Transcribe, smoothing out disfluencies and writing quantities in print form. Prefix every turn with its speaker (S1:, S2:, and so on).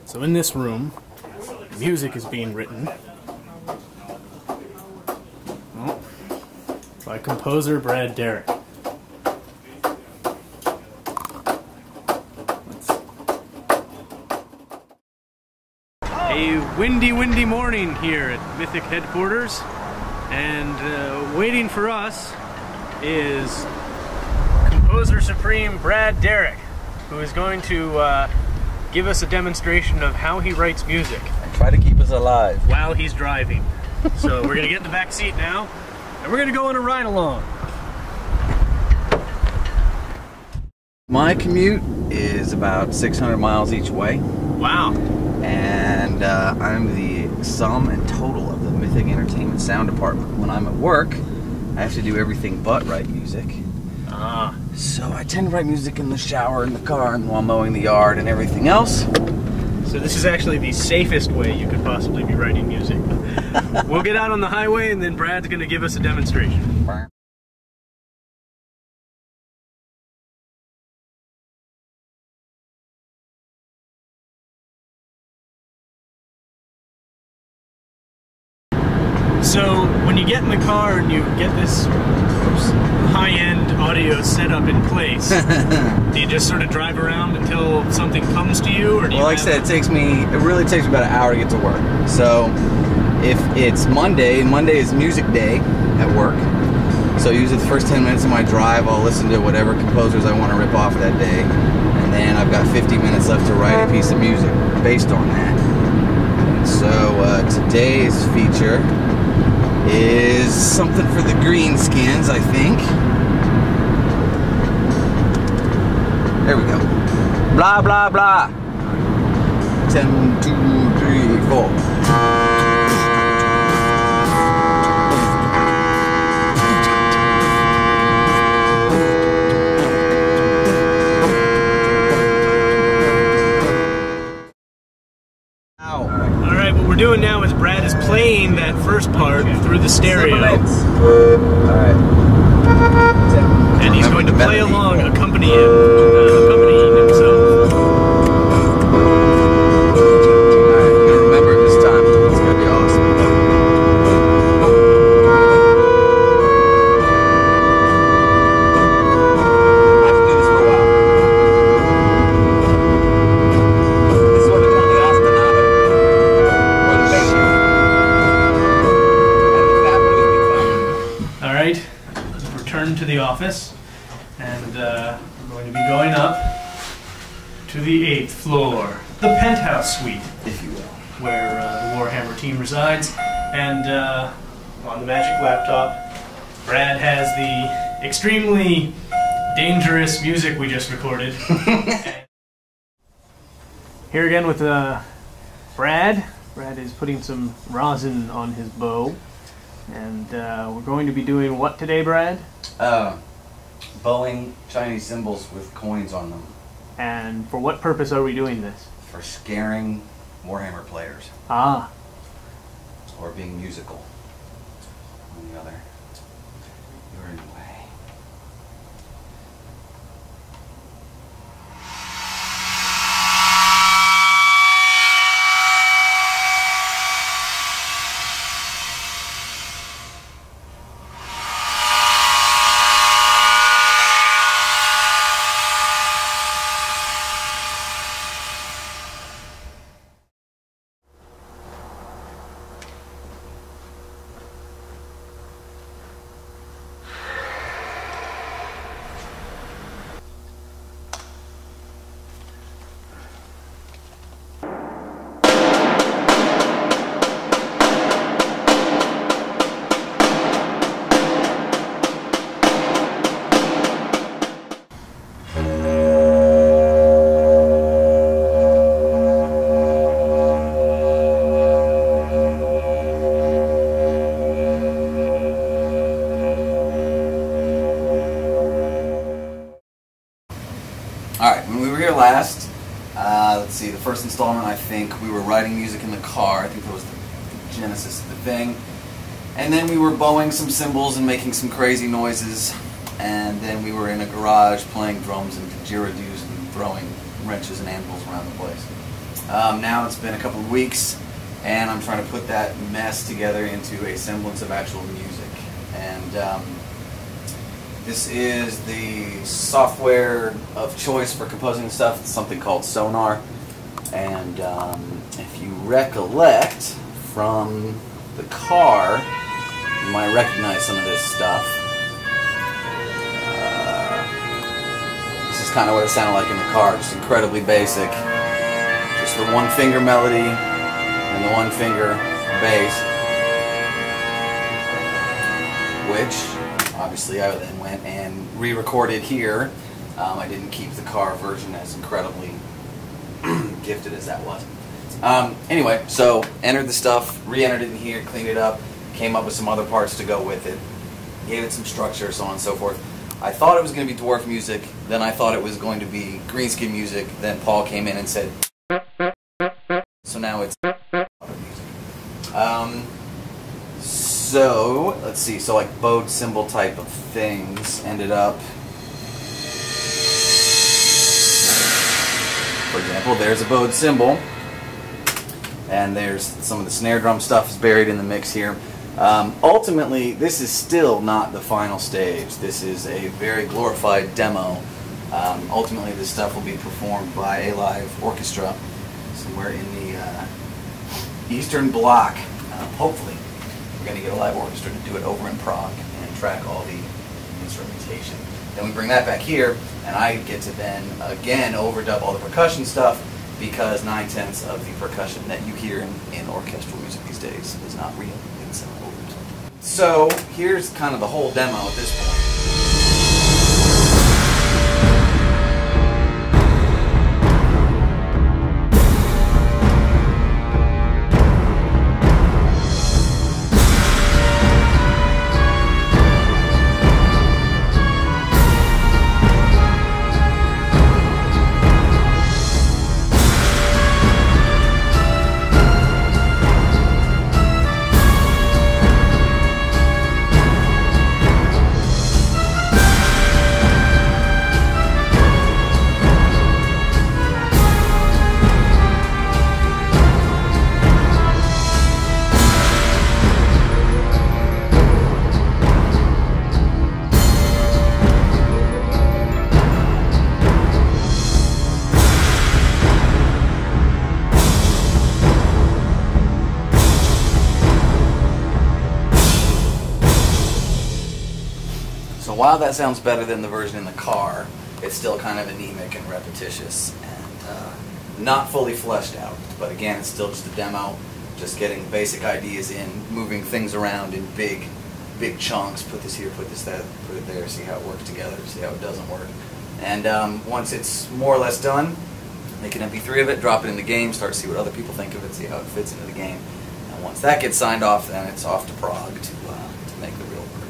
S1: So in this room, music is being written by composer Brad Derrick. A windy morning here at Mythic headquarters, and waiting for us is Composer Supreme Brad Derrick, who is going to give us a demonstration of how he writes music.
S2: And try to keep us alive.
S1: While he's driving. So we're going to get in the back seat now, and we're going to go on a ride along.
S2: My commute is about 600 miles each way.
S1: Wow.
S2: And I'm the sum and total of the Mythic Entertainment sound department. When I'm at work, I have to do everything but write music.
S1: Ah.
S2: So I tend to write music in the shower, in the car, and while mowing the yard and everything else.
S1: So this is actually the safest way you could possibly be writing music. We'll get out on the highway, and then Brad's going to give us a demonstration. So when you get in the car and you get this high-end audio set up in place, do you just sort of drive around until something comes to you, or do you?
S2: Well, like I said, it really takes me about an hour to get to work. So if it's Monday is music day at work. So usually the first 10 minutes of my drive, I'll listen to whatever composers I want to rip off that day, and then I've got 50 minutes left to write a piece of music based on that. So today's feature is something for the greenskins, I think. There we go. Blah, blah, blah. 10, 2, 3, 4.
S1: Alright, what we're doing now is Brad is playing that first part through the stereo.
S2: Alright.
S1: And he's going to play along, accompanying himself.
S2: Alright, gonna remember it this time. It's gonna be awesome. I have to do this for a while. This is what we call the ostinata. Or the bass. And the fat boys be fun.
S1: Alright, let's return to the office, and we're going to be going up to the 8th floor, the penthouse suite,
S2: If you will.
S1: where the Warhammer team resides. And on the magic laptop, Brad has the extremely dangerous music we just recorded. Here again with Brad. Brad is putting some rosin on his bow. And we're going to be doing what today, Brad?
S2: Bowing Chinese symbols with coins on them.
S1: And for what purpose are we doing this?
S2: For scaring Warhammer players.
S1: Ah.
S2: Or being musical. On the other. You're in the way. Alright, when we were here last, let's see, the first installment, I think we were writing music in the car. I think that was the genesis of the thing. And then we were bowing some cymbals and making some crazy noises. And then we were in a garage playing drums and didgeridoos and throwing wrenches and anvils around the place. Now it's been a couple of weeks, and I'm trying to put that mess together into a semblance of actual music. And this is the software of choice for composing stuff. It's something called Sonar. And if you recollect from the car, you might recognize some of this stuff. This is kind of what it sounded like in the car, just incredibly basic. Just the one finger melody and the one finger bass, which obviously I then went and re-recorded here. I didn't keep the car version as incredibly gifted as that was. Anyway, so entered the stuff, re-entered it in here, cleaned it up, came up with some other parts to go with it, gave it some structure, so on and so forth. I thought it was going to be dwarf music, then I thought it was going to be green screen music, then Paul came in and said, so now it's music. So, let's see, so like bowed cymbal type of things ended up, for example, there's a bowed cymbal, and there's some of the snare drum stuff is buried in the mix here. Ultimately, this is still not the final stage. This is a very glorified demo. Ultimately, this stuff will be performed by a live orchestra somewhere in the Eastern Bloc. Hopefully, we're going to get a live orchestra to do it over in Prague and track all the instrumentation. Then we bring that back here, and I get to then again overdub all the percussion stuff, because 9/10 of the percussion that you hear in orchestral music these days is not real. It's overdubbed. So here's kind of the whole demo at this point. So while that sounds better than the version in the car, it's still kind of anemic and repetitious and not fully fleshed out. But again, it's still just a demo, just getting basic ideas in, moving things around in big chunks, put this here, put this there, put it there, see how it works together, see how it doesn't work. And once it's more or less done, make an MP3 of it, drop it in the game, start to see what other people think of it, see how it fits into the game. And once that gets signed off, then it's off to Prague to make the real work.